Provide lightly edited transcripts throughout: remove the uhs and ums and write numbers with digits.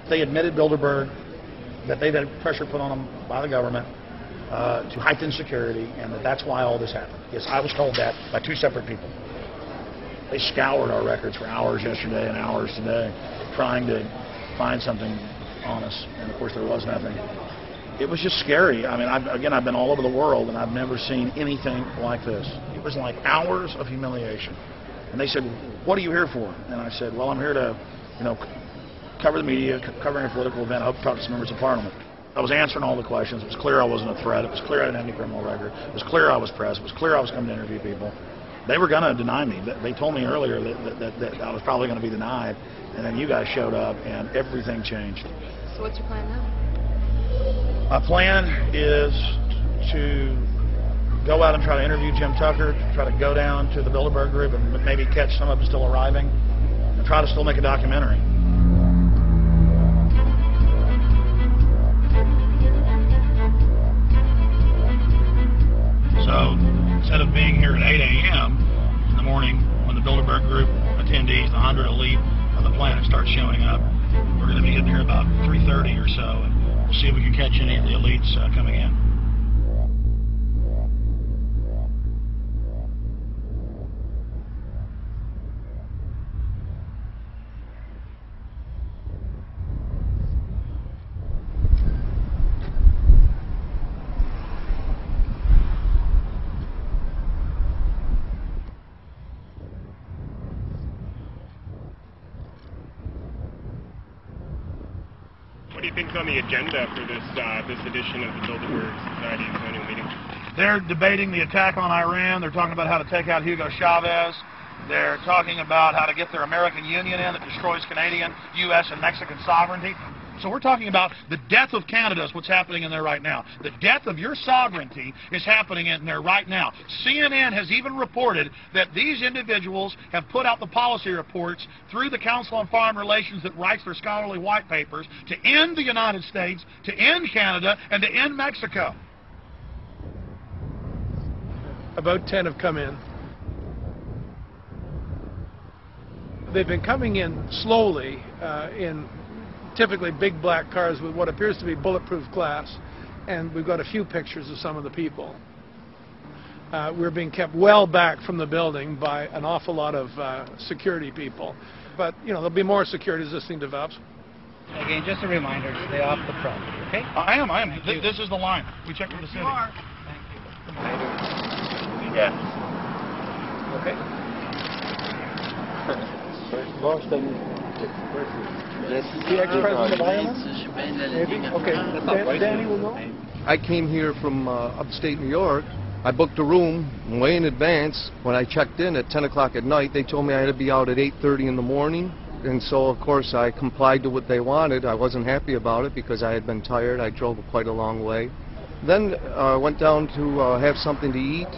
They admitted Bilderberg that they've had pressure put on them by the government to heighten security, and that's why all this happened. Yes, I was told that by two separate people. They scoured our records for hours yesterday and hours today, trying to find something on us, and of course there was nothing. It was just scary. I mean, I've been all over the world, and I've never seen anything like this. It was like hours of humiliation. And they said, "What are you here for?" And I said, "Well, I'm here to, cover the media, covering a political event. I hope to talk to some members of Parliament." I was answering all the questions. It was clear I wasn't a threat. It was clear I didn't have any criminal record. It was clear I was pressed. It was clear I was coming to interview people. They were going to deny me. They told me earlier that I was probably going to be denied, and then you guys showed up, and everything changed. So what's your plan now? My plan is to go out and try to interview Jim Tucker, try to go down to the Bilderberg group and maybe catch some of them still arriving, and try to still make a documentary. So instead of being here at 8 a.m. in the morning when the Bilderberg group attendees, the 100 elite of the planet, start showing up, we're going to be getting here about 3:30 or so, and we'll see if we can catch any of the elites coming in. What do you think's on the agenda for this edition of the Bilderberg Society's annual meeting? They're debating the attack on Iran. They're talking about how to take out Hugo Chavez. They're talking about how to get their American Union in that destroys Canadian, U.S., and Mexican sovereignty. So we're talking about the death of Canada is what's happening in there right now. The death of your sovereignty is happening in there right now. CNN has even reported that these individuals have put out the policy reports through the Council on Foreign Relations that writes their scholarly white papers to end the United States, to end Canada, and to end Mexico. About 10 have come in. They've been coming in slowly in typically big black cars with what appears to be bulletproof glass, and we've got a few pictures of some of the people. We're being kept well back from the building by an awful lot of security people, but there'll be more security as this thing develops. Again, just a reminder, stay off the property, okay? I am. This is the line. We checked with the city. Thank you. Yeah. Okay. The ex-president of Ireland? Maybe? Okay. Danny will know. I came here from upstate New York. I booked a room way in advance. When I checked in at 10 o'clock at night, they told me I had to be out at 8:30 in the morning. And so, of course, I complied to what they wanted. I wasn't happy about it because I had been tired. I drove quite a long way. Then I went down to have something to eat,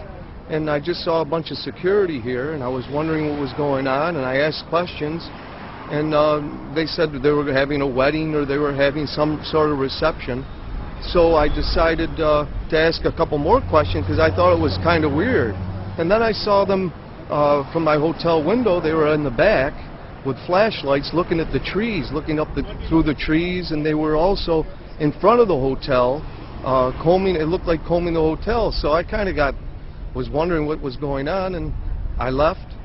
and I just saw a bunch of security here, and I was wondering what was going on, and I asked questions. And they said they were having a wedding or they were having some sort of reception. So I decided to ask a couple more questions because I thought it was kind of weird. And then I saw them from my hotel window. They were in the back with flashlights looking at the trees, looking up through the trees, and they were also in front of the hotel combing. It looked like combing the hotel. So I kind of was wondering what was going on, and I left.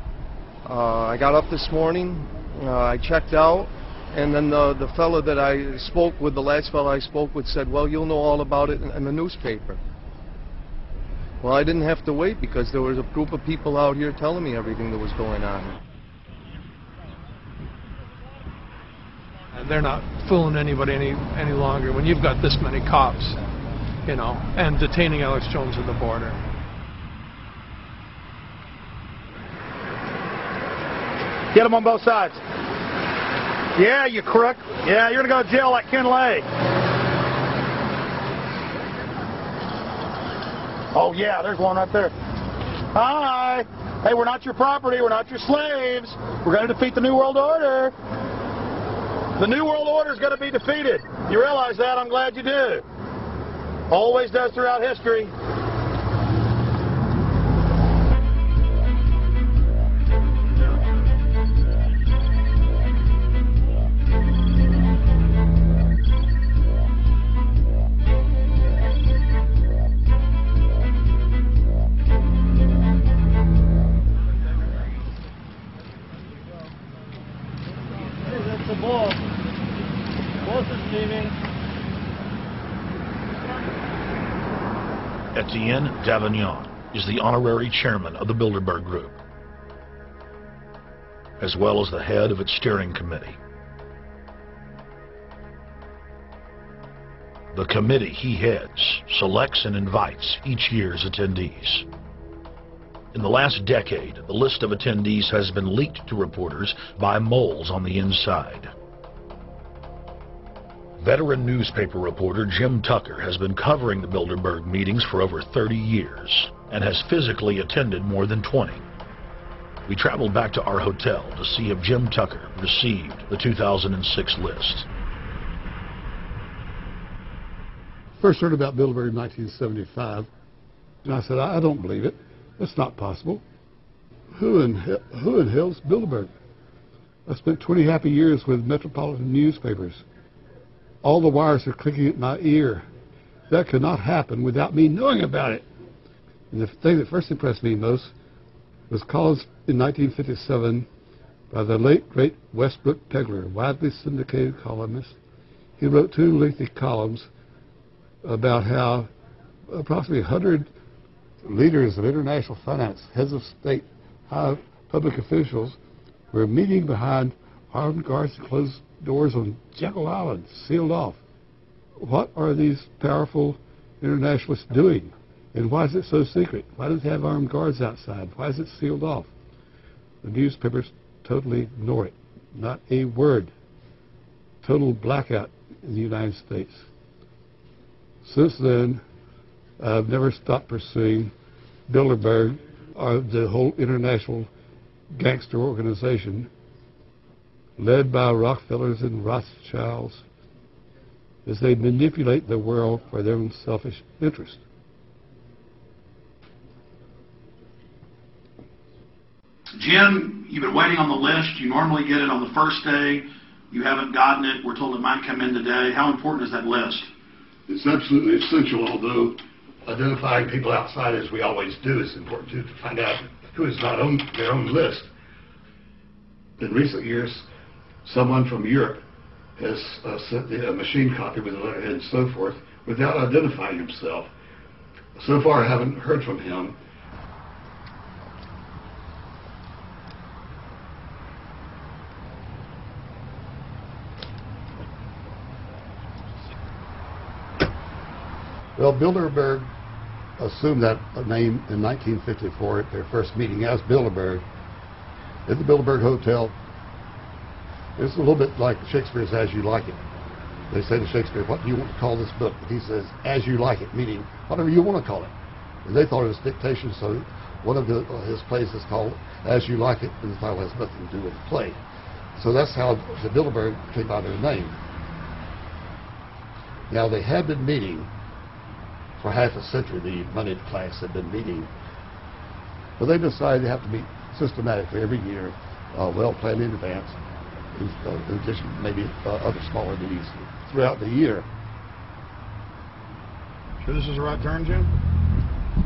I got up this morning. I checked out, and then the fellow that I spoke with, the last fellow I spoke with, said, "Well, you'll know all about it in the newspaper." Well, I didn't have to wait because there was a group of people out here telling me everything that was going on. And they're not fooling anybody any longer when you've got this many cops, and detaining Alex Jones at the border. Get them on both sides. Yeah, you crook. Yeah, you're going to go to jail like Ken Lay. Oh, yeah, there's one right there. Hi. Hey, we're not your property. We're not your slaves. We're going to defeat the New World Order. The New World Order is going to be defeated. You realize that? I'm glad you do. Always does throughout history. Boss is leaving. Etienne Davignon is the honorary chairman of the Bilderberg Group, as well as the head of its steering committee. The committee he heads selects and invites each year's attendees. In the last decade, the list of attendees has been leaked to reporters by moles on the inside. Veteran newspaper reporter Jim Tucker has been covering the Bilderberg meetings for over 30 years and has physically attended more than 20. We traveled back to our hotel to see if Jim Tucker received the 2006 list. First heard about Bilderberg in 1975, and I said, I don't believe it. That's not possible. Who in hell's Bilderberg? I spent 20 happy years with metropolitan newspapers. All the wires are clicking at my ear. That could not happen without me knowing about it. And the thing that first impressed me most was caused in 1957 by the late, great Westbrook Pegler, widely syndicated columnist. He wrote 2 lengthy columns about how approximately 100 leaders of international finance, heads of state, high public officials, were meeting behind armed guards and closed doors on Jekyll Island, sealed off. What are these powerful internationalists doing? And why is it so secret? Why does it have armed guards outside? Why is it sealed off? The newspapers totally ignore it. Not a word. Total blackout in the United States. Since then, I've never stopped pursuing Bilderberg, or the whole international gangster organization led by Rockefellers and Rothschilds, as they manipulate the world for their own selfish interest. Jim, you've been waiting on the list. You normally get it on the first day. You haven't gotten it. We're told it might come in today. How important is that list? It's absolutely essential, although identifying people outside, as we always do, is important too, to find out who is not on their own list. In recent years, someone from Europe has sent a machine copy with a letterhead and so forth without identifying himself. So far, I haven't heard from him. Well, Bilderberg assumed that name in 1954 at their first meeting as Bilderberg at the Bilderberg Hotel. It's a little bit like Shakespeare's As You Like It. They say to Shakespeare, what do you want to call this book? He says, As You Like It, meaning whatever you want to call it. And they thought it was dictation, so one of his plays is called As You Like It, and the title has nothing to do with the play. So that's how the Bilderberg came by their name. Now, they had been meeting for half a century. The moneyed class had been meeting, but they decided they have to meet systematically every year, well planned in advance, in addition to maybe other smaller meetings throughout the year. Sure this is the right turn, Jim?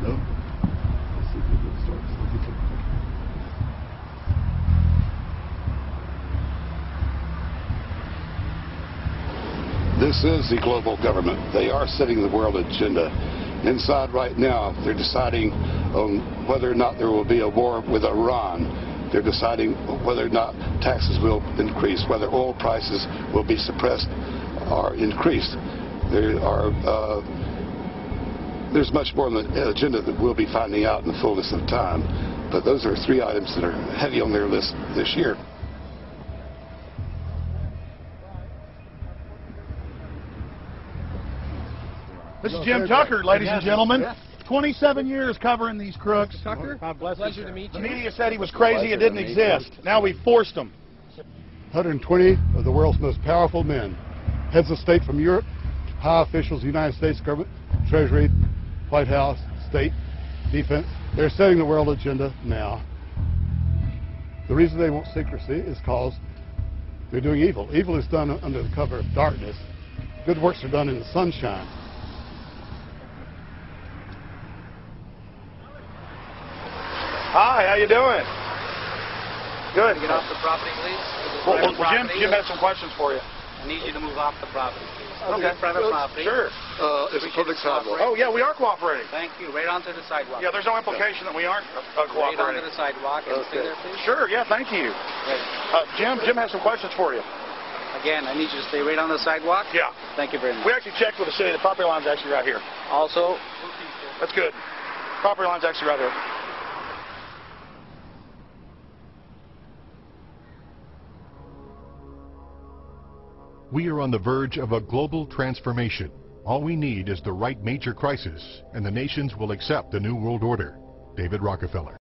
No. Let's see if we can start. This is the global government. They are setting the world agenda. Inside right now, they're deciding on whether or not there will be a war with Iran. They're deciding whether or not taxes will increase, whether oil prices will be suppressed or increased. There's much more on the agenda that we'll be finding out in the fullness of time. But those are 3 items that are heavy on their list this year. This is Jim Tucker, ladies and gentlemen. 27 years covering these crooks. Tucker, pleasure to meet The you. media said he was crazy, it didn't exist. Now we forced him. 120 of the world's most powerful men, heads of state from Europe, high officials, United States government, Treasury, White House, state, defense. They're setting the world agenda now. The reason they want secrecy is because they're doing evil. Evil is done under the cover of darkness. Good works are done in the sunshine. Hi, how you doing? Good. Get off the property, please. Well, Jim has some questions for you. I need you to move off the property, please. Okay. Private property. Sure. It's a public sidewalk. Oh, yeah, we are cooperating. Thank you. Right onto the sidewalk. Yeah, there's no implication that we aren't Right cooperating. onto the sidewalk and stay there, please. Sure, yeah, thank you. Great. Jim has some questions for you. Again, I need you to stay right on the sidewalk. Yeah. Thank you very much. We actually checked with the city. The property line's actually right here. Also, That's good. Property line's actually right here. We are on the verge of a global transformation. All we need is the right major crisis, and the nations will accept the New World Order. David Rockefeller.